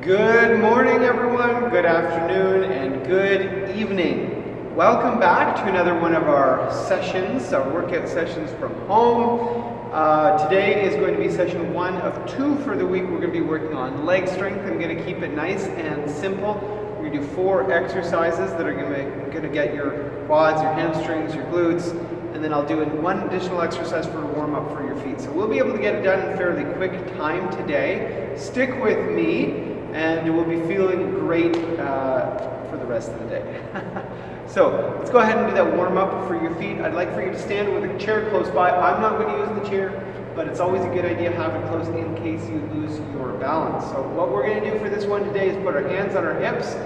Good morning, everyone, good afternoon, and good evening. Welcome back to another one of our sessions, our workout sessions from home. Today is going to be session 1 of 2 for the week. We're going to be working on leg strength. I'm going to keep it nice and simple. We're going to do 4 exercises that are going to get your quads, your hamstrings, your glutes, and then I'll do 1 additional exercise for a warm-up for your feet. So we'll be able to get it done in fairly quick time today. Stick with me, and we'll be feeling great for the rest of the day. So let's go ahead and do that warm-up for your feet. I'd like for you to stand with a chair close by. I'm not going to use the chair, but it's always a good idea to have it close in case you lose your balance. So what we're going to do for this one today is put our hands on our hips.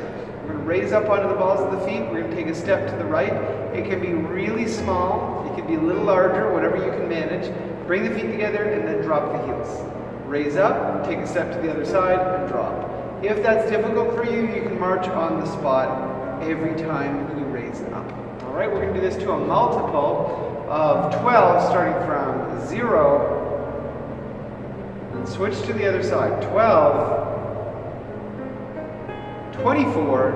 We're going to raise up onto the balls of the feet. We're going to take a step to the right. It can be really small. It can be a little larger, whatever you can manage. Bring the feet together and then drop the heels. Raise up, take a step to the other side, and drop. If that's difficult for you, you can march on the spot every time you raise up. All right, we're going to do this to a multiple of 12, starting from 0, and switch to the other side. 12, 24,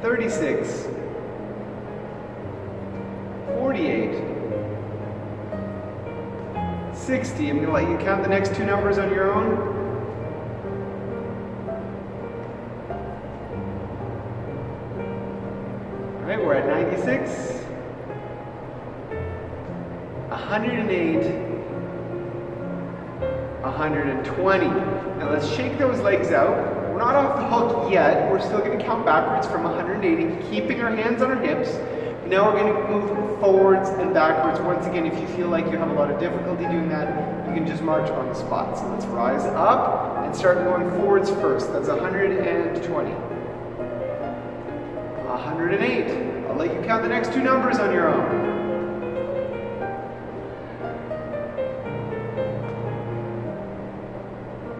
36, 48, 60. I'm going to let you count the next 2 numbers on your own. All right, we're at 96, 108, 120. Now let's shake those legs out. We're not off the hook yet. We're still going to count backwards from 180, keeping our hands on our hips. Now we're going to move forwards and backwards. Once again, if you feel like you have a lot of difficulty doing that, you can just march on the spot. So let's rise up and start going forwards first. That's 120. 108. I'll let you count the next 2 numbers on your own.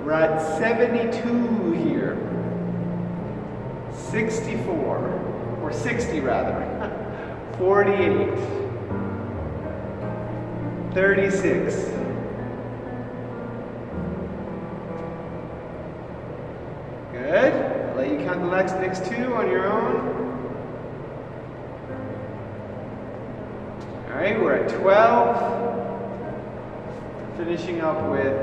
We're at 72 here. 64, or 60 rather. 48, 36, 'Good. I'll let you count the next 2 on your own. All right, we're at 12, finishing up with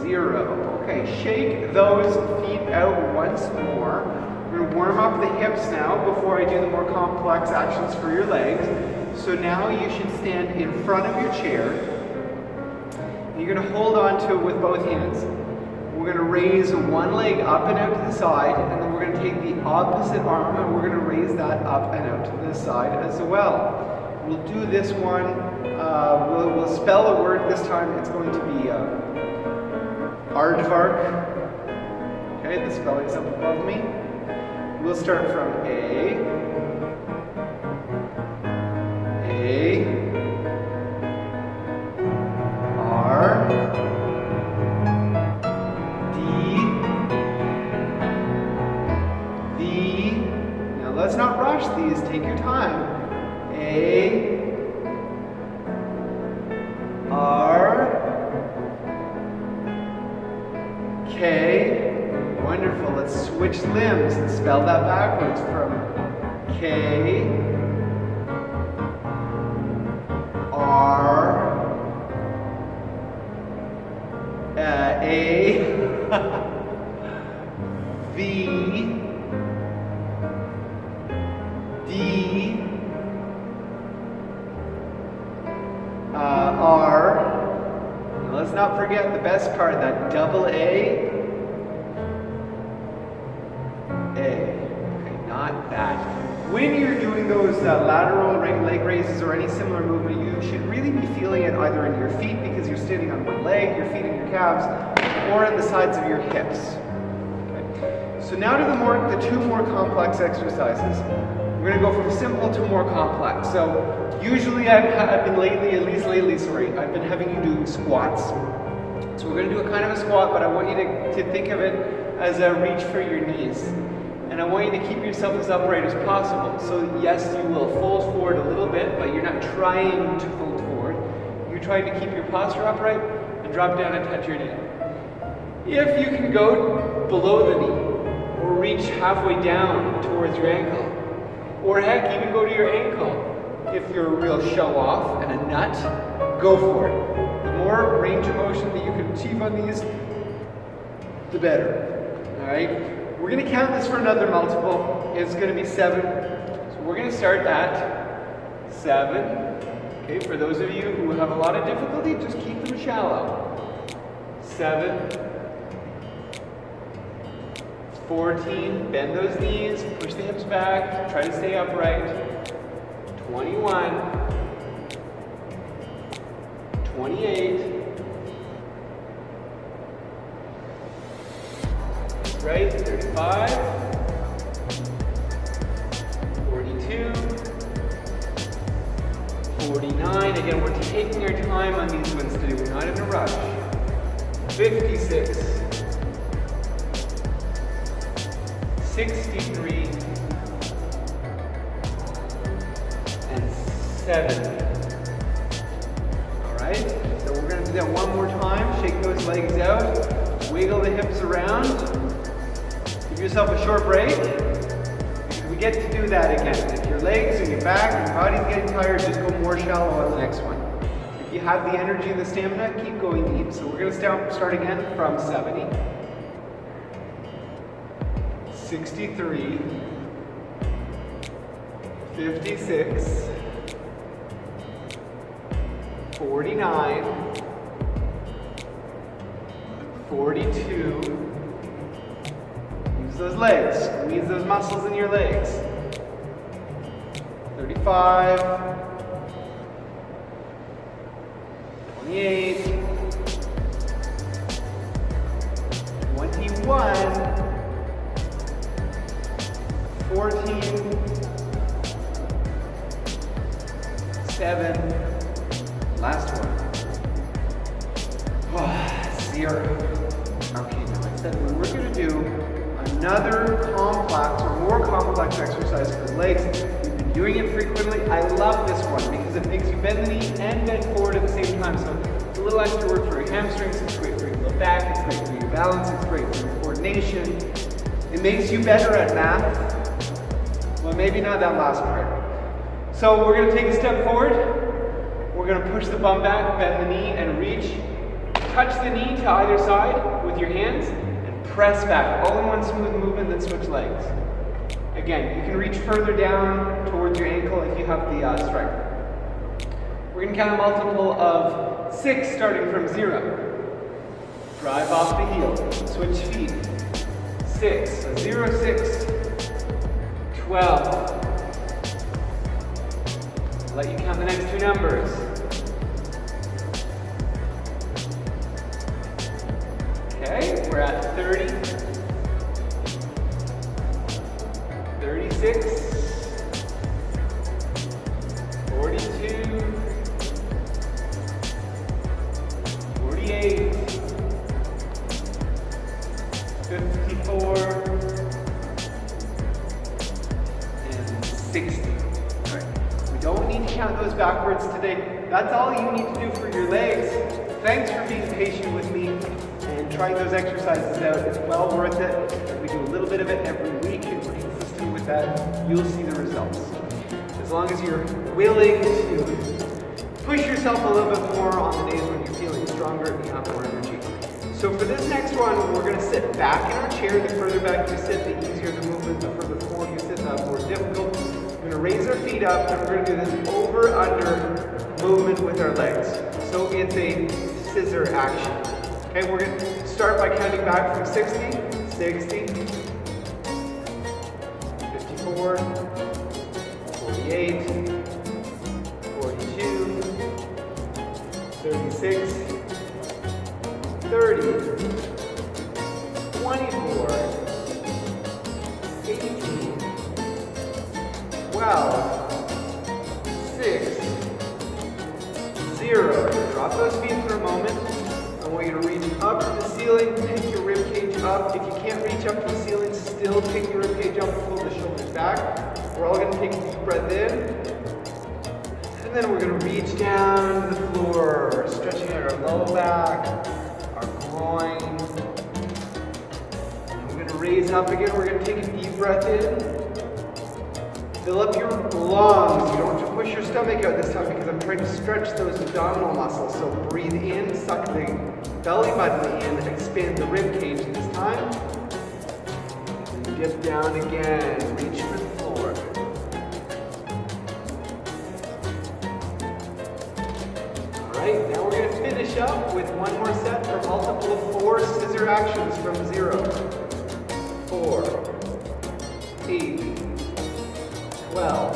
0. Okay, shake those feet out once more. We're going to warm up the hips now before I do the more complex actions for your legs. So now you should stand in front of your chair. And you're going to hold on to it with both hands. We're going to raise one leg up and out to the side, and then we're going to take the opposite arm and we're going to raise that up and out to the side as well. We'll do this one. We'll spell a word this time. It's going to be aardvark. Okay, the spelling's up above me. We'll start from A, R, D, V. Now let's not rush these, take your time. A, R, K. Wonderful. Let's switch limbs and spell that backwards from K, R, A, V, D, R. Now let's not forget the best part, that double A. Okay, not bad. When you're doing those lateral leg raises or any similar movement, you should really be feeling it either in your feet because you're standing on one leg, your feet and your calves, or on the sides of your hips. Okay. So now to the 2 more complex exercises. We're going to go from simple to more complex. So usually I've been having you do squats. So we're going to do a kind of a squat, but I want you to think of it as a reach for your knees. And I want you to keep yourself as upright as possible. So yes, you will fold forward a little bit, but you're not trying to fold forward. You're trying to keep your posture upright and drop down and touch your knee. If you can go below the knee, or reach halfway down towards your ankle, or heck, even go to your ankle. If you're a real show-off and a nut, go for it. The more range of motion that you can achieve on these, the better. All right? We're going to count this for another multiple. It's going to be 7. So we're going to start at 7. Okay, for those of you who have a lot of difficulty, just keep them shallow. 7. 14, bend those knees, push the hips back, try to stay upright. 21, 28, right, 35, 42, 49, again we're taking our time on these ones today, we're not in a rush. 56, 63, and 70. All right, so we're going to do that one more time. Shake those legs out, wiggle the hips around, give yourself a short break, because we get to do that again. If your legs and your back and your body's getting tired, just go more shallow on the next one. If you have the energy and the stamina, keep going deep. So we're going to start again from 70. 63, 56, 49, 42, use those legs, squeeze those muscles in your legs, 35, 28, 21, 14, 7, last one. 0. Okay, now I said we're going to do another complex or more complex exercise for the legs. We've been doing it frequently. I love this one because it makes you bend the knee and bend forward at the same time. So it's a little extra work for your hamstrings, it's great for your low back, it's great for your balance, it's great for your coordination. It makes you better at math. Well, maybe not that last part. So we're going to take a step forward. We're going to push the bum back, bend the knee, and reach. Touch the knee to either side with your hands, and press back. All in one smooth movement, then switch legs. Again, you can reach further down towards your ankle if you have the strength. We're going to count a multiple of 6 starting from 0. Drive off the heel. Switch feet. 6. So 0, 6. 12. Let you count the next 2 numbers. Okay, we're at 30, 36, 42, 48, 54, and 60. All right. We don't need to count those backwards today. That's all you need to do for your legs. Thanks for being patient with me and trying those exercises out. It's well worth it. If we do a little bit of it every week and we're consistent with that, you'll see the results. As long as you're willing to push yourself a little bit more on the days when you're feeling stronger and you have more energy. So for this next one, we're going to sit back in our chair. The further back you sit, the easier the movement. The further forward you sit, the more difficult. We're going to raise our feet up and we're going to do this over-under movement with our legs. So it's a scissor action. Okay, we're going to start by counting back from 60, 60, 54, 48, 42, 36, 30, 24, 18, 12, 6, 0. Drop those feet for a moment. I want you to reach up to the ceiling, pick your rib cage up. If you can't reach up to the ceiling, still pick your rib cage up and pull the shoulders back. We're all going to take a deep breath in. And then we're going to reach down to the floor, stretching out our low back, our groin, raise up again. We're going to take a deep breath in. Fill up your lungs. You don't have to push your stomach out this time because I'm trying to stretch those abdominal muscles. So breathe in, suck the belly button in, expand the rib cage this time. Dip down again. Reach for the floor. Alright, now we're going to finish up with one more set for multiple of 4 scissor actions from 0. 4, 8, 12,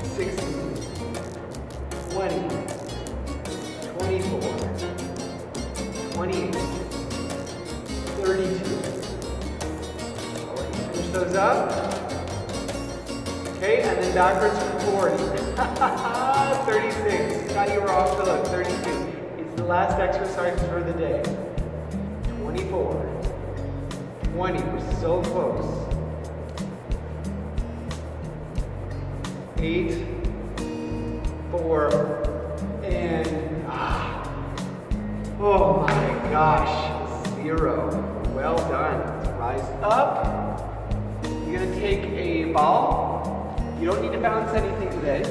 16, 20, 24, 28, 32. I'll let you finish those up. Okay, and then backwards for 40. 36. Thought you were off the hook. 32. It's the last exercise for the day. 24. 20. We're so close. 8, 4, and oh my gosh, 0. Well done. Rise up. You're going to take a ball. You don't need to bounce anything today.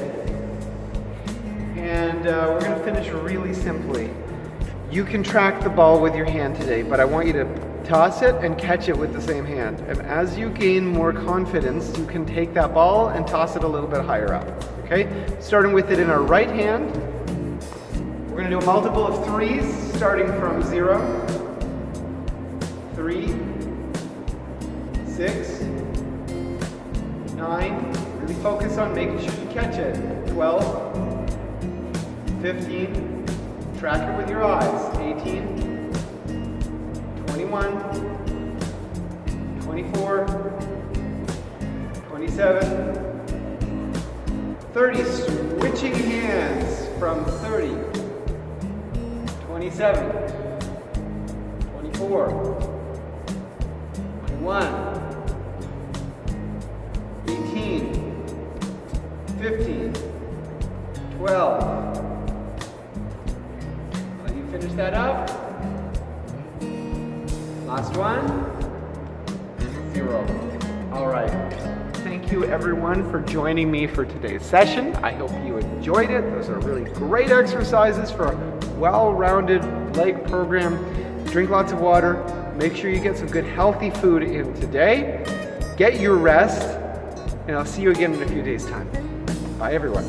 And we're going to finish really simply. You can track the ball with your hand today, but I want you to toss it and catch it with the same hand. And as you gain more confidence, you can take that ball and toss it a little bit higher up. Okay? Starting with it in our right hand. We're going to do a multiple of 3s, starting from 0, 3, 6, 9. Really focus on making sure you catch it. 12, 15. Track it with your eyes. 18. 21, 24, 27, 30, switching hands from 30, 27, 24, 21, 18, 15, 12. Let you finish that up. Last one, 0. All right. Thank you everyone for joining me for today's session. I hope you enjoyed it. Those are really great exercises for a well-rounded leg program. Drink lots of water. Make sure you get some good healthy food in today. Get your rest, and I'll see you again in a few days' time. Bye everyone.